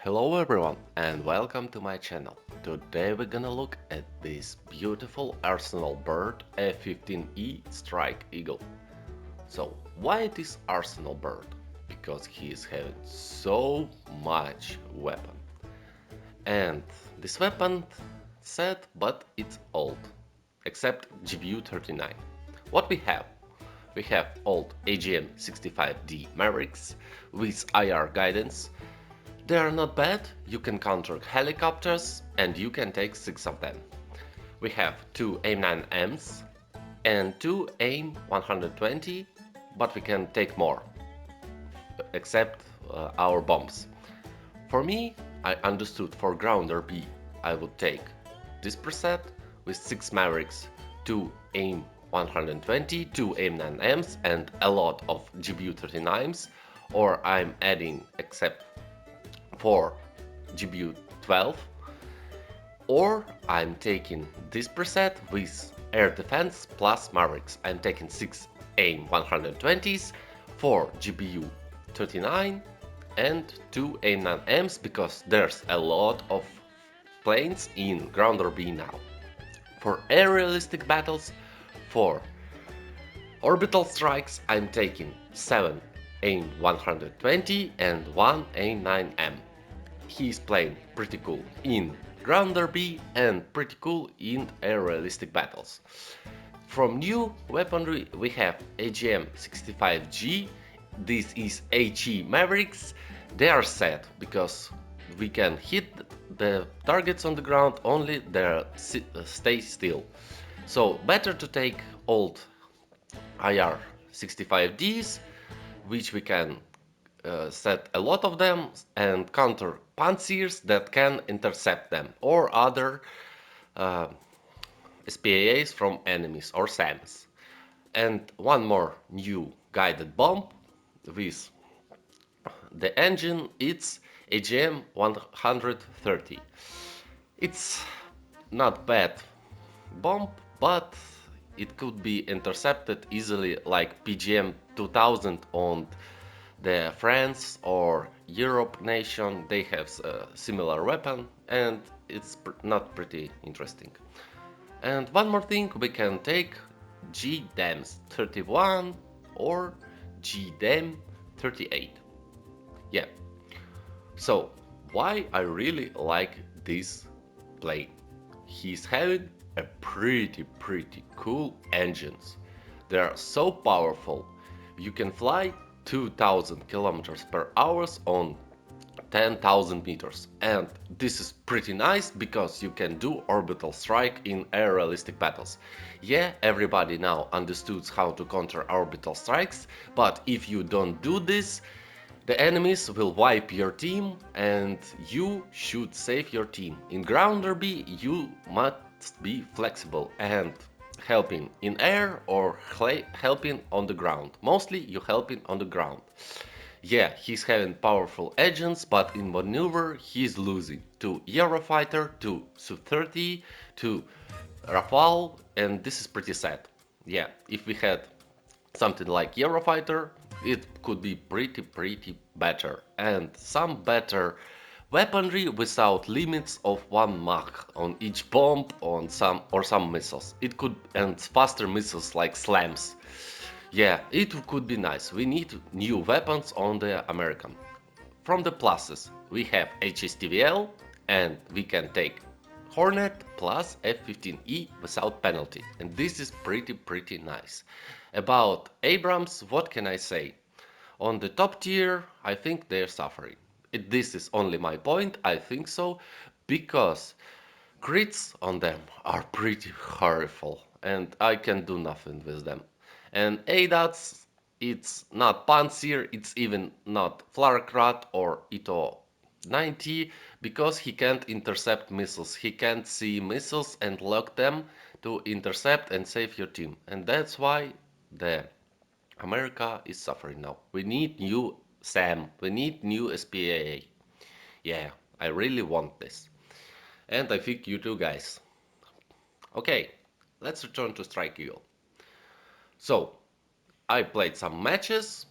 Hello everyone and welcome to my channel. Today we're gonna look at this beautiful arsenal bird F-15E Strike Eagle. So why this arsenal bird? Because he is having so much weapon. And this weapon set but it's old. Except GBU-39. What we have? We have old AGM-65D Mavericks with IR guidance. They are not bad, you can counter helicopters and you can take 6 of them. We have 2 AIM-9Ms and 2 AIM-120, but we can take more, except our bombs. For me, I understood for Grounder B I would take this preset with 6 Mavericks, 2 AIM-120, 2 AIM-9Ms and a lot of GBU-39s, or I'm adding except for GBU-12, or I'm taking this preset with air defense plus Mavericks. I'm taking 6 AIM-120s, 4 GBU-39 and 2 AIM-9Ms because there's a lot of planes in Grounder B now. For air realistic battles, for orbital strikes I'm taking 7 AIM-120 and 1 AIM-9M. He's playing pretty cool in Grounder B and pretty cool in air realistic battles. From new weaponry we have AGM-65G, this is HE Mavericks. They are set because we can hit the targets on the ground only they stay still. So better to take old IR 65Ds, which we can set a lot of them and counter panzers that can intercept them or other uh, SPAs from enemies or SAMs. And one more new guided bomb with the engine, it's AGM 130. It's not bad bomb, but it could be intercepted easily like PGM 2000 on the France or Europe nation. They have a similar weapon and it's not pretty interesting. And one more thing, we can take GDEMS 31 or GDEM 38. Yeah, so why I really like this plane? He's having a pretty cool engines. They are so powerful. You can fly 2000 kilometers per hour on 10,000 meters, and this is pretty nice because you can do orbital strike in air realistic battles. Yeah, everybody now understood how to counter orbital strikes, but if you don't do this, the enemies will wipe your team and you should save your team. In Grounder B you must be flexible and helping in air or helping on the ground. Mostly you helping on the ground. Yeah, he's having powerful engines, but in maneuver he's losing to Eurofighter, to Su-30, to Rafale, and this is pretty sad. Yeah, if we had something like Eurofighter, it could be pretty better, and some better weaponry without limits of 1 Mach on each bomb on some missiles. It could, and faster missiles like slams. Yeah, it could be nice. We need new weapons on the American. From the pluses, we have HSTVL and we can take Hornet plus F-15E without penalty. And this is pretty nice. About Abrams, what can I say? On the top tier, I think they're suffering. This is only my point, I think so, because crits on them are pretty horrible and I can do nothing with them. And ADATs, it's not Panzer, it's even not Flarkrat or Ito 90 because he can't intercept missiles. He can't see missiles and lock them to intercept and save your team. And that's why the America is suffering now. We need new SAM. We need new SPAA. Yeah, I really want this. And I think you too, guys. Okay, let's return to Strike Eagle. So, I played some matches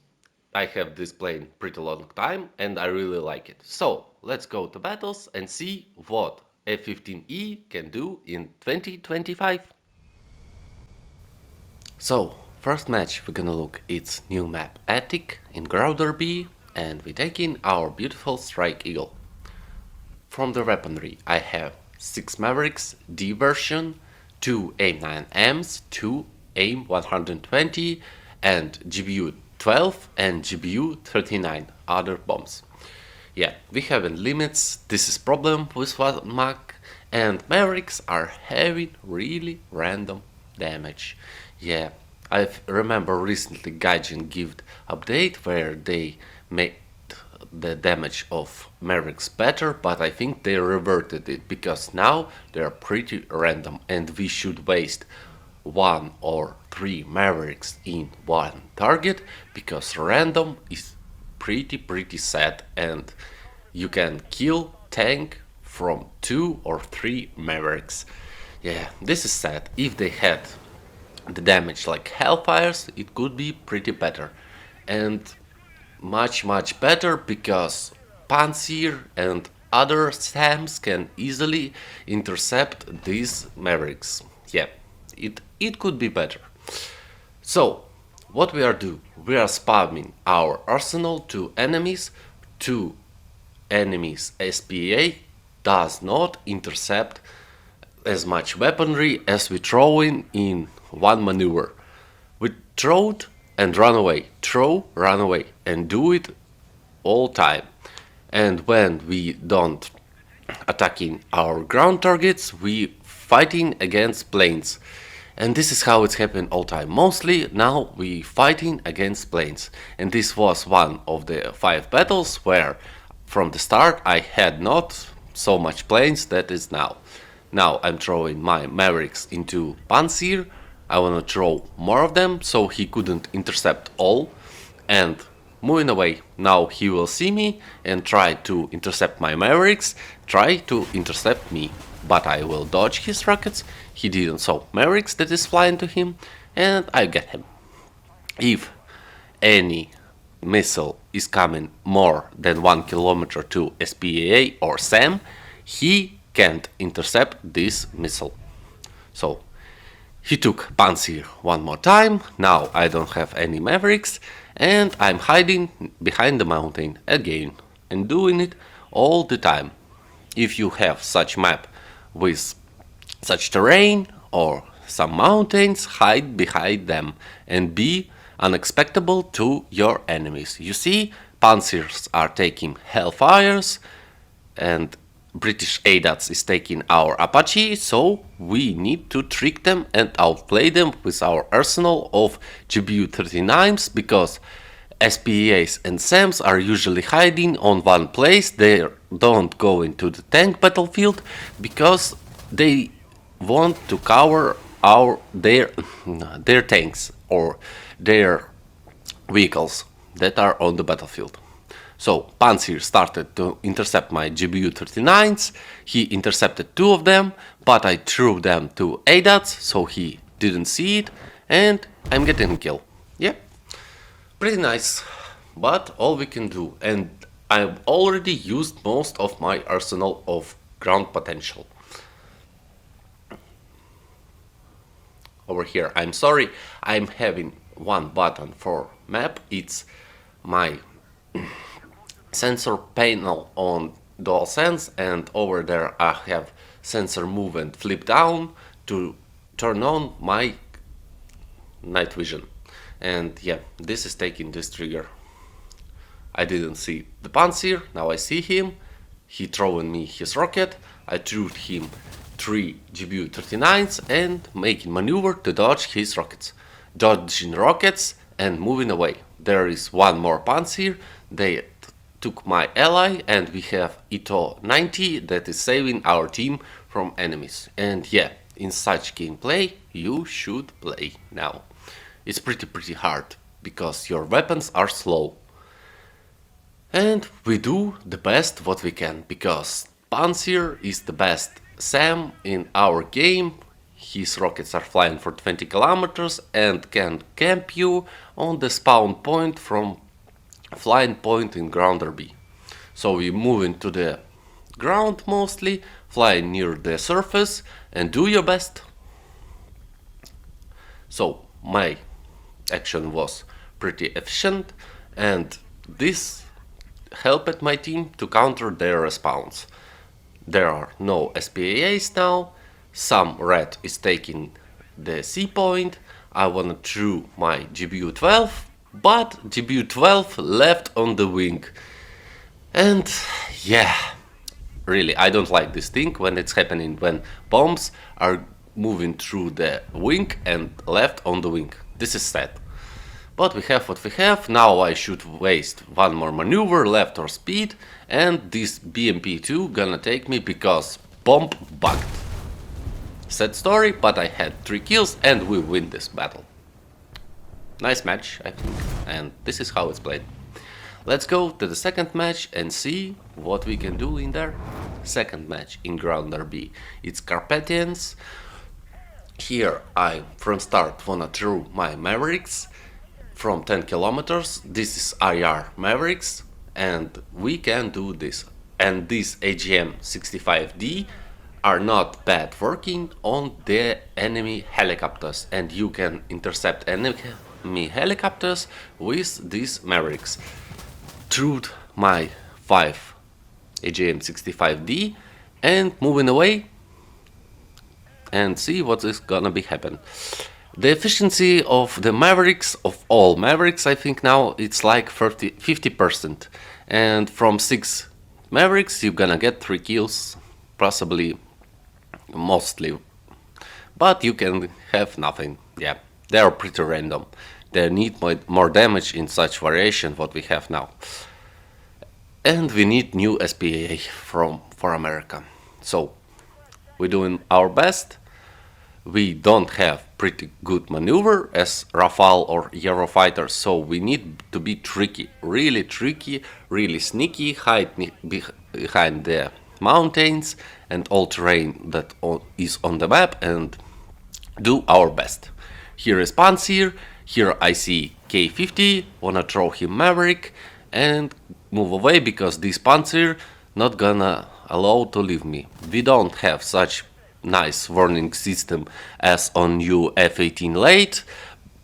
I have this plane pretty long time and I really like it. So let's go to battles and see what F-15E can do in 2025. So, first match we're gonna look its new map Attic in Grounder B, and we take in our beautiful Strike Eagle. From the weaponry I have 6 Mavericks D version, 2 AIM-9Ms, 2 AIM-120 and GBU 12 and GBU 39 other bombs. Yeah, we have limits, this is problem with one Mac, and Mavericks are having really random damage. Yeah, I remember recently Gaijin gave update where they made the damage of Mavericks better, but I think they reverted it because now they are pretty random and we should waste 1 or 3 Mavericks in one target because random is pretty sad and you can kill tank from 2 or 3 Mavericks. Yeah, this is sad. If they had the damage like Hellfires, it could be pretty better. And much better because Panzer and other SAMs can easily intercept these Mavericks. Yeah, it could be better. So, what we are doing? We are spamming our arsenal to enemies. To enemies SPA does not intercept as much weaponry as we throw in one maneuver. We throw it and run away, throw, run away, and do it all time. And when we don't attacking our ground targets, we fighting against planes. And this is how it's happened all time. Mostly now we fighting against planes. And this was one of the 5 battles where from the start I had not so much planes that is now. Now I'm throwing my Mavericks into Panzer. I wanna throw more of them so he couldn't intercept all. And moving away, now he will see me and try to intercept my Mavericks, try to intercept me. But I will dodge his rockets, he didn't saw Mavericks that is flying to him, and I get him. If any missile is coming more than 1 kilometer to SPA or SAM, he can't intercept this missile. So he took Panzer one more time, now I don't have any Mavericks, and I'm hiding behind the mountain again, and doing it all the time. If you have such map with such terrain or some mountains, hide behind them and be unexpected to your enemies. You see, Panzers are taking Hellfires and British ADATS is taking our Apache, so we need to trick them and outplay them with our arsenal of GBU-39s because SPAs and SAMs are usually hiding on one place. They don't go into the tank battlefield because they want to cover their tanks or their vehicles that are on the battlefield. So Panzer started to intercept my GBU-39s, he intercepted 2 of them, but I threw them to ADATS, so he didn't see it, and I'm getting a kill. Yeah, pretty nice, but all we can do, and I've already used most of my arsenal of ground potential. Over here, I'm sorry, I'm having one button for map, it's my sensor panel on DualSense, and over there I have sensor move and flip down to turn on my night vision. And yeah, this is taking this trigger. I didn't see the Panzer, now I see him, he throwing me his rocket, I threw him 3 GBU-39s and making maneuver to dodge his rockets. Dodging rockets and moving away. There is one more Panzer, they took my ally, and we have ITO 90 that is saving our team from enemies. And yeah, in such gameplay you should play now. It's pretty hard because your weapons are slow. And we do the best what we can because Panzer is the best SAM in our game. His rockets are flying for 20 kilometers and can camp you on the spawn point from flying point in grounder B. So we move into the ground mostly, fly near the surface and do your best. So my action was pretty efficient, and this helped my team to counter their response. There are no SPAAs now, some red is taking the C point, I wanna throw my GBU-12, but GBU-12 left on the wing. And yeah, really, I don't like this thing when it's happening, when bombs are moving through the wing and left on the wing. This is sad. But we have what we have. Now I should waste one more maneuver, left or speed, and this BMP-2 gonna take me because bomb bugged. Sad story, but I had 3 kills and we win this battle. Nice match, I think, and this is how it's played. Let's go to the second match and see what we can do in there. Second match in Grounder B. It's Carpathians. Here I from start wanna throw my Mavericks from 10 kilometers. This is IR Mavericks and we can do this. And these AGM-65D are not bad working on the enemy helicopters, and you can intercept enemy helicopters with these Mavericks. Through my 5 AGM-65D and moving away and see what is gonna be happen. The efficiency of the Mavericks, of all Mavericks, I think now it's like 50%. And from 6 Mavericks you're gonna get 3 kills, possibly, mostly. But you can have nothing. Yeah, they are pretty random. They need more damage in such variation what we have now. And we need new SPAA for America. So we're doing our best. We don't have pretty good maneuver as Rafale or Eurofighters, so we need to be tricky, really sneaky, hide behind the mountains and all terrain that is on the map and do our best. Here is Panzer, here I see K-50, wanna throw him Maverick and move away because this Panzer not gonna allow to leave me. We don't have such nice warning system as on new F-18 late,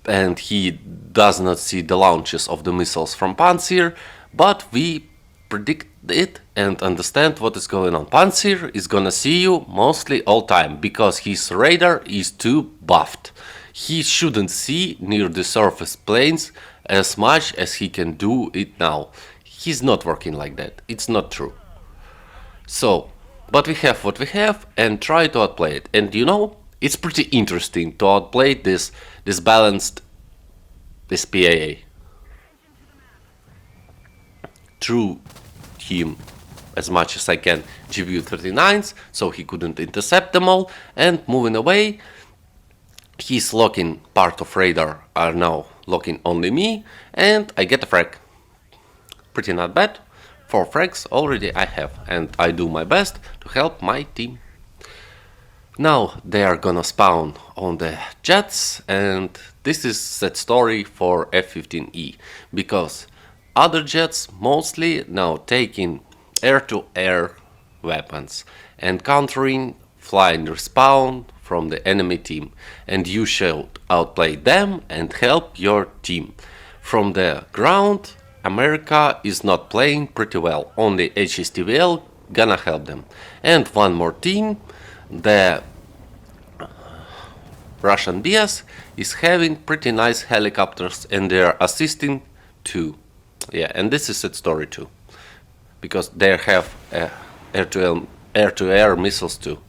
and he does not see the launches of the missiles from Panzer, but we predict it and understand what is going on. Panzer is gonna see you mostly all time because his radar is too buffed. He shouldn't see near the surface planes as much as he can do it now. He's not working like that. It's not true. So, but we have what we have and try to outplay it. And you know, it's pretty interesting to outplay this balanced SPAA. Through him as much as I can GBU-39s, so he couldn't intercept them all, and moving away, his locking part of radar are now locking only me, and I get a frag. Pretty not bad. 4 frags already I have, and I do my best to help my team. Now they are gonna spawn on the jets, and this is sad story for F-15E, because other jets mostly now taking air-to-air weapons and countering flying respawn from the enemy team, and you should outplay them and help your team. From the ground, America is not playing pretty well, only HSTVL gonna help them. And one more team, the Russian BS is having pretty nice helicopters and they're assisting too. Yeah, and this is a story too, because they have air-to-air missiles too.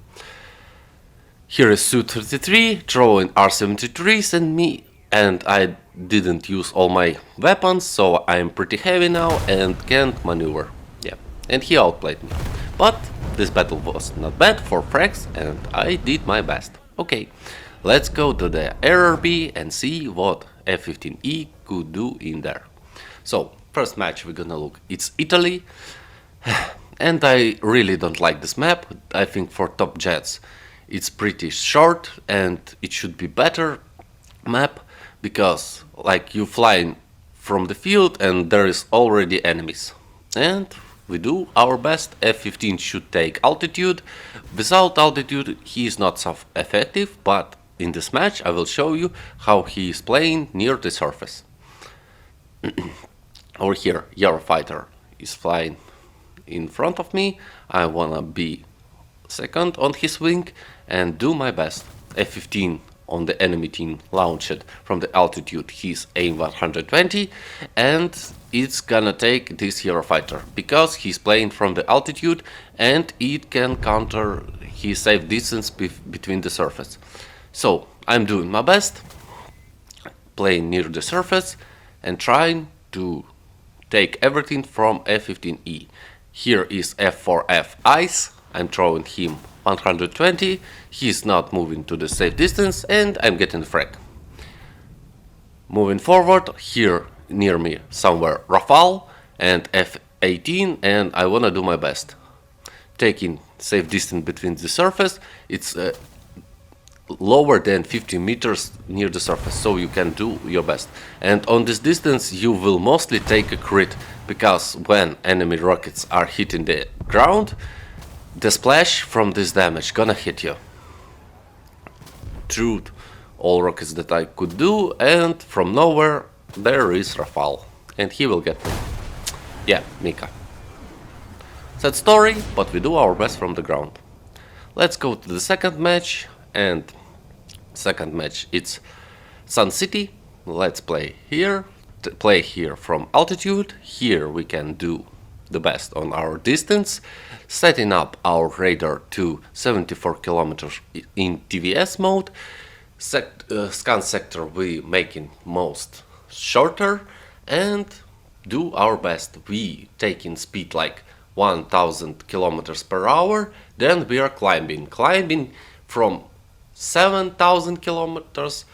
Here is Su-33 throwing R-73s and me, and I didn't use all my weapons, so I am pretty heavy now and can't maneuver. Yeah, and he outplayed me. But this battle was not bad for frags and I did my best. Okay, let's go to the RRB and see what F-15E could do in there. So, first match we're gonna look, it's Italy. And I really don't like this map. I think for top jets it's pretty short and it should be better map, because like you flying from the field and there is already enemies. And we do our best. F-15 should take altitude. Without altitude he is not so effective, but in this match I will show you how he is playing near the surface. Over here, Eurofighter is flying in front of me. I wanna be second on his wing and do my best. F-15 on the enemy team launched from the altitude. He's aim 120 and it's gonna take this Eurofighter because he's playing from the altitude and it can counter his safe distance between the surface. So I'm doing my best, playing near the surface and trying to take everything from F-15E. Here is F4F Ice. I'm throwing him 120. He's not moving to the safe distance and I'm getting the frag. Moving forward, here near me somewhere Rafale and F-18 and I wanna do my best. Taking safe distance between the surface, it's lower than 50 meters near the surface, so you can do your best. And on this distance you will mostly take a crit, because when enemy rockets are hitting the ground, the splash from this damage gonna hit you. Through all rockets that I could do, and from nowhere there is Rafale, and he will get me. Yeah, Mika. Sad story, but we do our best from the ground. Let's go to the second match, and second match it's Sun City. Let's play here. Play here from altitude. Here we can do the best on our distance, setting up our radar to 74 kilometers in TVS mode. Scan sector we making most shorter and do our best. We taking speed like 1000 kilometers per hour, then we are climbing from 7,000 kilometers,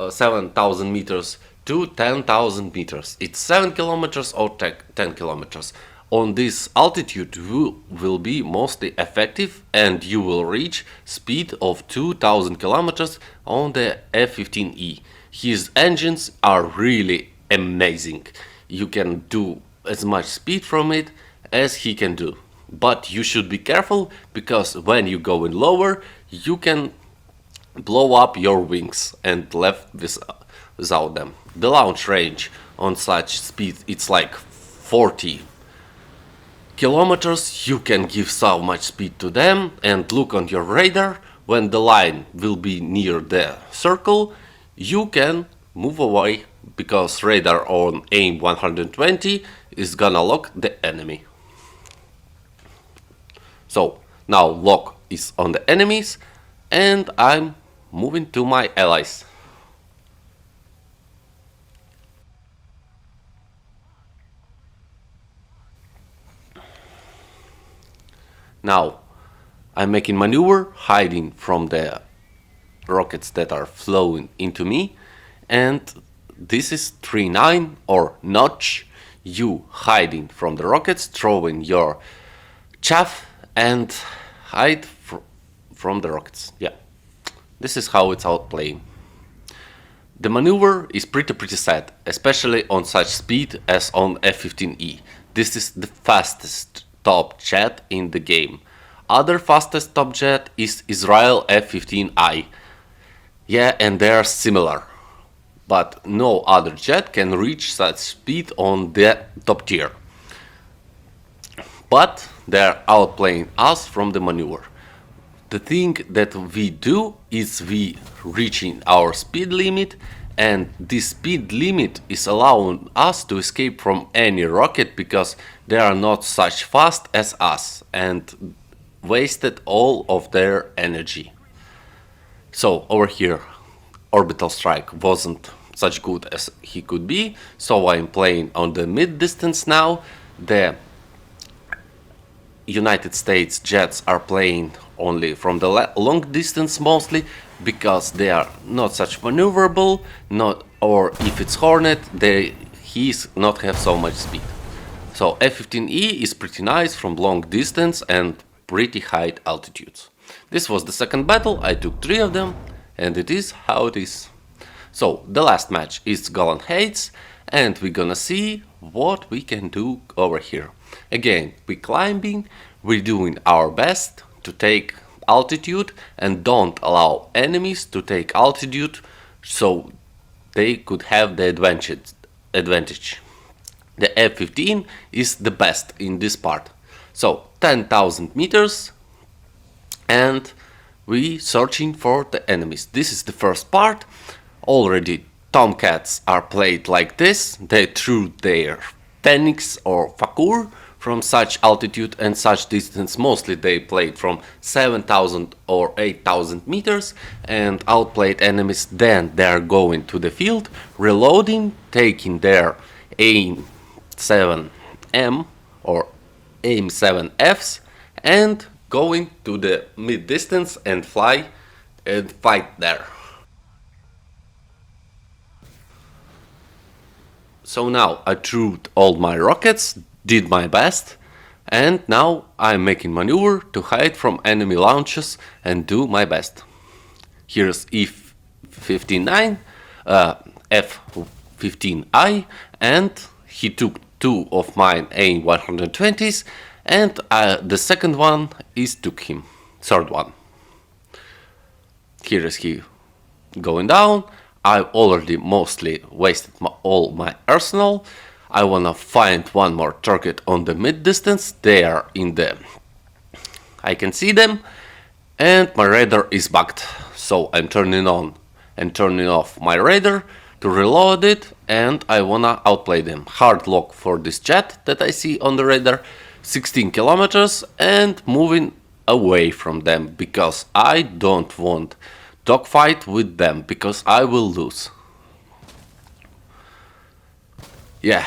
7,000 meters to 10,000 meters. It's 7 kilometers or 10 kilometers. On this altitude you will be mostly effective and you will reach speed of 2000 kilometers on the F-15E. His engines are really amazing. You can do as much speed from it as he can do. But you should be careful, because when you go in lower you can blow up your wings and left without them. The launch range on such speed it's like 40 kilometers. You can give so much speed to them, and look on your radar. When the line will be near the circle you can move away, because radar on aim 120 is gonna lock the enemy. So now lock is on the enemies and I'm moving to my allies. Now I'm making maneuver, hiding from the rockets that are flowing into me, and this is 3-9 or notch. You hiding from the rockets, throwing your chaff and hide from the rockets. Yeah, this is how it's out playing. The maneuver is pretty sad, especially on such speed as on F-15E. This is the fastest top jet in the game. Other fastest top jet is Israel F-15I. Yeah, and they are similar, but no other jet can reach such speed on the top tier. But they are outplaying us from the maneuver. The thing that we do is we reaching our speed limit, and this speed limit is allowing us to escape from any rocket, because they are not such fast as us and wasted all of their energy. So over here orbital strike wasn't such good as he could be, so I'm playing on the mid distance now. The United States jets are playing only from the long distance mostly, because they are not such maneuverable, or if it's Hornet he's not have so much speed. So F-15E is pretty nice from long distance and pretty high altitudes. This was the second battle. I took 3 of them and it is how it is. So the last match is Golan Heights, and we're gonna see what we can do over here. Again, we're climbing, we're doing our best to take altitude and don't allow enemies to take altitude so they could have the advantage. The F-15 is the best in this part. So 10,000 meters and we searching for the enemies. This is the first part. Already Tomcats are played like this. They threw their Phoenix or Fakur from such altitude and such distance. Mostly they played from 7,000 or 8,000 meters and outplayed enemies. Then they are going to the field, reloading, taking their aim 7M or aim 7Fs and going to the mid distance and fly and fight there. So now I threw all my rockets, did my best, and now I'm making maneuver to hide from enemy launches and do my best. Here's F-15I, F-15I, and he took two of mine AIM-120s, and the second one is took him, third one. Here is he going down. I've already mostly wasted all my arsenal. I wanna find one more target on the mid distance. They are in the... I can see them, and my radar is bugged. So I'm turning on and turning off my radar to reload it, and I wanna outplay them. Hard lock for this jet that I see on the radar, 16 kilometers, and moving away from them because I don't want dogfight with them because I will lose. Yeah.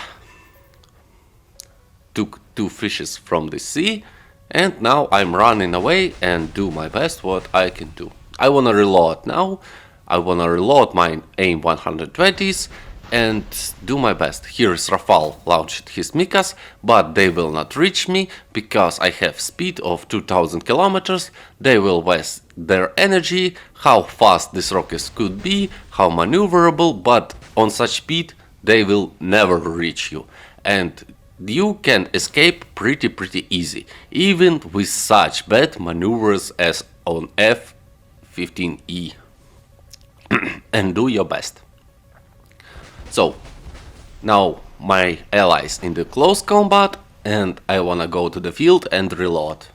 Took two fishes from the sea and now I'm running away and do my best what I can do. I wanna reload now. I wanna reload my AIM-120s and do my best. Here is Rafale launched his Mikas, but they will not reach me because I have speed of 2000 kilometers. They will waste their energy, how fast these rockets could be, how maneuverable, but on such speed they will never reach you. And you can escape pretty easy, even with such bad maneuvers as on F-15E. And do your best. So, now my allies in the close combat and I wanna go to the field and reload.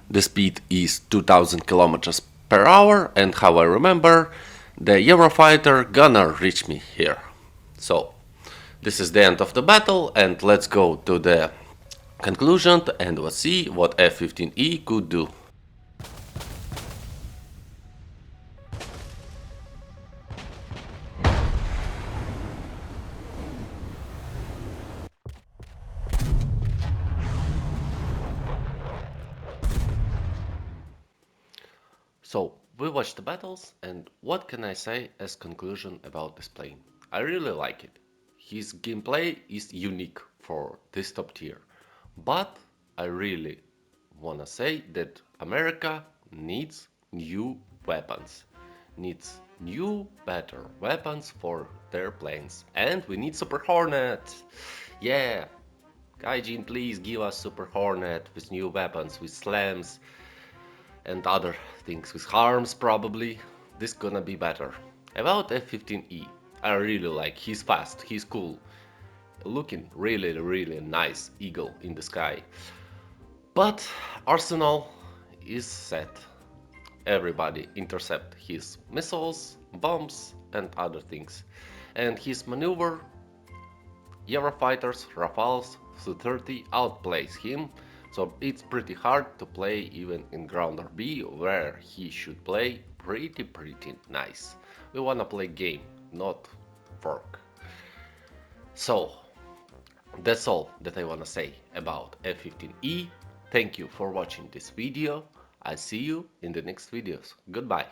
The speed is 2000 kilometers per hour and how I remember, the Eurofighter gonna reach me here. So, this is the end of the battle and let's go to the conclusion and let's see what F-15E could do. So, we watched the battles, and what can I say as conclusion about this plane? I really like it. His gameplay is unique for this top tier. But I really wanna say that America needs new weapons. Needs new, better weapons for their planes. And we need Super Hornet! Yeah! Gaijin, please give us Super Hornet with new weapons, with slams, and other things with harms probably. This gonna be better. About F-15E, I really like. He's fast, he's cool. Looking really nice eagle in the sky. But arsenal is set. Everybody intercept his missiles, bombs and other things. And his maneuver, Eurofighters, Rafales, Su-30 outplays him. So it's pretty hard to play even in Ground RB where he should play pretty nice. We wanna play game, not work. So that's all that I wanna say about F-15E. Thank you for watching this video. I'll see you in the next videos. Goodbye.